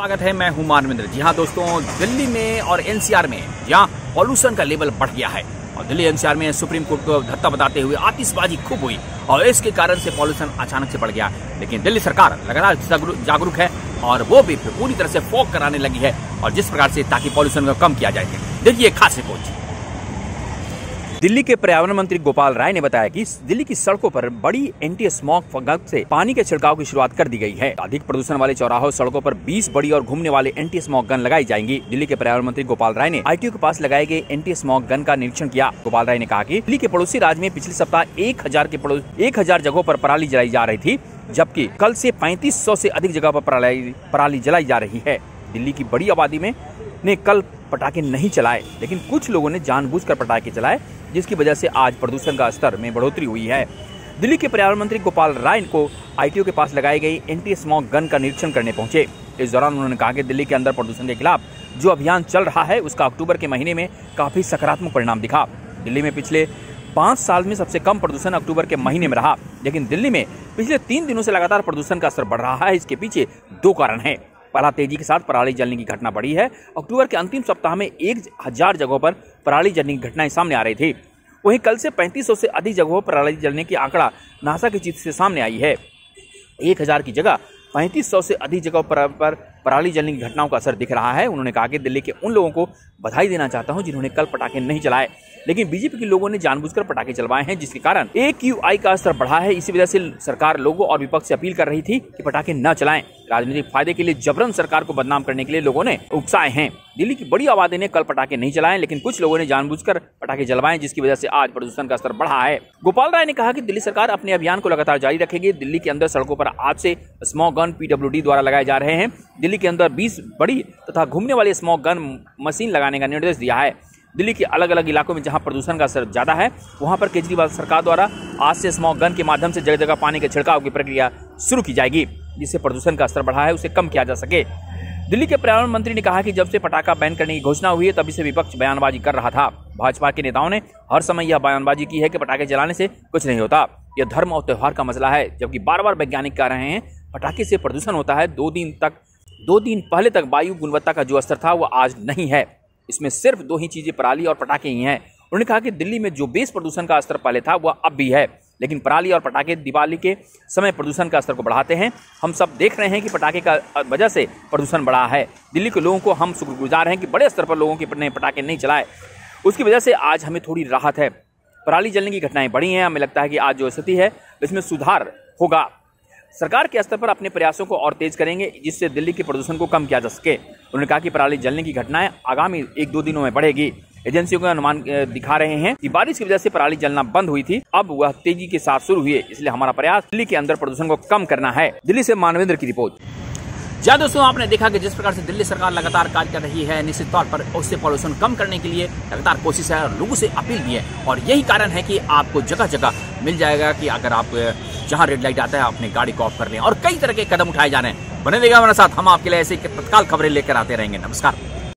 स्वागत है। मैं हूं मानवेंद्र। जी हां दोस्तों, दिल्ली में और एनसीआर में जहां पॉल्यूशन का लेवल बढ़ गया है और दिल्ली एनसीआर में सुप्रीम कोर्ट को धक्का बताते हुए आतिशबाजी खूब हुई और इसके कारण से पॉल्यूशन अचानक से बढ़ गया। लेकिन दिल्ली सरकार लगातार जागरूक है और वो भी पूरी तरह से फॉग कराने लगी है और जिस प्रकार से ताकि पॉल्यूशन को कम किया जाए। देखिए खास रिपोर्ट। दिल्ली के पर्यावरण मंत्री गोपाल राय ने बताया कि दिल्ली की सड़कों पर बड़ी एंटी स्मॉग गन से पानी के छिड़काव की शुरुआत कर दी गई है। अधिक प्रदूषण वाले चौराहों सड़कों पर 20 बड़ी और घूमने वाले एंटी स्मॉग गन लगाई जाएंगी। दिल्ली के पर्यावरण मंत्री गोपाल राय ने आईटीओ के पास लगाए गए एंटी स्मॉग गन का निरीक्षण किया। गोपाल राय ने कहा कि दिल्ली के पड़ोसी राज्य में पिछले सप्ताह 1000 जगहों पर पराली जलाई जा रही थी, जबकि कल से 3500 से अधिक जगह पर पराली जलाई जा रही है। दिल्ली की बड़ी आबादी ने कल पटाखे नहीं चलाए, लेकिन कुछ लोगों ने जानबूझकर पटाखे चलाए, जिसकी वजह से आज प्रदूषण का स्तर में बढ़ोतरी हुई है। दिल्ली के पर्यावरण मंत्री गोपाल राय को आईटीओ के पास लगाई गई एंटी स्मॉग गन का निरीक्षण करने पहुंचे। इस दौरान उन्होंने कहा कि दिल्ली के अंदर प्रदूषण के खिलाफ जो अभियान चल रहा है उसका अक्टूबर के महीने में काफी सकारात्मक परिणाम दिखा। दिल्ली में पिछले 5 साल में सबसे कम प्रदूषण अक्टूबर के महीने में रहा, लेकिन दिल्ली में पिछले 3 दिनों से लगातार प्रदूषण का स्तर बढ़ रहा है। इसके पीछे 2 कारण हैं। पहला, तेजी के साथ पराली जलने की घटना बढ़ी है। अक्टूबर के अंतिम सप्ताह में 1000 जगहों पर पराली जलने की घटनाएं सामने आ रही थी। वहीं कल से 3500 से अधिक जगहों पर पराली जलने की आंकड़ा नासा की चित्र से सामने आई है। 1000 की जगह 3500 से अधिक जगहों पर पराली जलने की घटनाओं का असर दिख रहा है। उन्होंने कहा कि दिल्ली के उन लोगों को बधाई देना चाहता हूं जिन्होंने कल पटाखे नहीं चलाए, लेकिन बीजेपी के लोगों ने जानबूझकर पटाखे चलवाए हैं, जिसके कारण AQI का स्तर बढ़ा है। इसी वजह से सरकार लोगों और विपक्ष से अपील कर रही थी कि पटाखे न चलाएं। राजनीतिक फायदे के लिए जबरन सरकार को बदनाम करने के लिए लोगों ने उकसाए हैं। दिल्ली की बड़ी आबादी ने कल पटाखे नहीं चलाए, लेकिन कुछ लोगों ने जानबूझकर पटाखे जलवाए, जिसकी वजह से आज प्रदूषण का स्तर बढ़ा है। गोपाल राय ने कहा कि दिल्ली सरकार अपने अभियान को लगातार जारी रखेगी। दिल्ली के अंदर सड़कों पर आज से स्मॉग गन PWD द्वारा लगाए जा रहे हैं। दिल्ली के अंदर 20 बड़ी तथा घूमने वाली स्मॉग गन मशीन लगाने का निर्देश दिया है। दिल्ली के अलग अलग इलाकों में जहां प्रदूषण का स्तर ज्यादा है, वहां पर केजरीवाल सरकार द्वारा आज से स्मॉग गन के माध्यम से जगह जगह पानी के छिड़काव की प्रक्रिया शुरू की जाएगी, जिससे प्रदूषण का स्तर बढ़ा है उसे कम किया जा सके। दिल्ली के पर्यावरण मंत्री ने कहा कि जब से पटाखा बैन करने की घोषणा हुई है, तभी से विपक्ष बयानबाजी कर रहा था। भाजपा के नेताओं ने हर समय यह बयानबाजी की है कि पटाखे जलाने से कुछ नहीं होता, यह धर्म और त्योहार का मसला है, जबकि बार बार वैज्ञानिक कह रहे हैं पटाखे से प्रदूषण होता है। 2 दिन पहले तक वायु गुणवत्ता का जो स्तर था वो आज नहीं है। इसमें सिर्फ 2 ही चीजें पराली और पटाखे ही हैं। उन्होंने कहा कि दिल्ली में जो बेस प्रदूषण का स्तर पहले था वह अब भी है, लेकिन पराली और पटाखे दिवाली के समय प्रदूषण का स्तर को बढ़ाते हैं। हम सब देख रहे हैं कि पटाखे का वजह से प्रदूषण बढ़ा है। दिल्ली के लोगों को हम शुक्रगुजार हैं कि बड़े स्तर पर लोगों के पटाखे नहीं चलाए, उसकी वजह से आज हमें थोड़ी राहत है। पराली जलने की घटनाएं बढ़ी हैं। हमें लगता है कि आज जो स्थिति है इसमें सुधार होगा। सरकार के स्तर पर अपने प्रयासों को और तेज करेंगे, जिससे दिल्ली के प्रदूषण को कम किया जा सके। उन्होंने कहा कि पराली जलने की घटनाएं आगामी 1-2 दिनों में बढ़ेगी। एजेंसियों के अनुमान दिखा रहे हैं कि बारिश की वजह से पराली जलना बंद हुई थी, अब वह तेजी के साथ शुरू हुई है। इसलिए हमारा प्रयास दिल्ली के अंदर प्रदूषण को कम करना है। दिल्ली से मानवेंद्र की रिपोर्ट। जी दोस्तों, आपने देखा कि जिस प्रकार से दिल्ली सरकार लगातार कार्य कर रही है, निश्चित तौर पर उससे पॉल्यूशन कम करने के लिए लगातार कोशिश है और लोगों से अपील भी है। और यही कारण है कि आपको जगह जगह मिल जाएगा कि अगर आप जहां रेड लाइट आता है अपनी गाड़ी को ऑफ कर लें और कई तरह के कदम उठाए जा रहे हैं। बने रहिएगा हमारे साथ, हम आपके लिए ऐसे तत्काल खबरें लेकर आते रहेंगे। नमस्कार।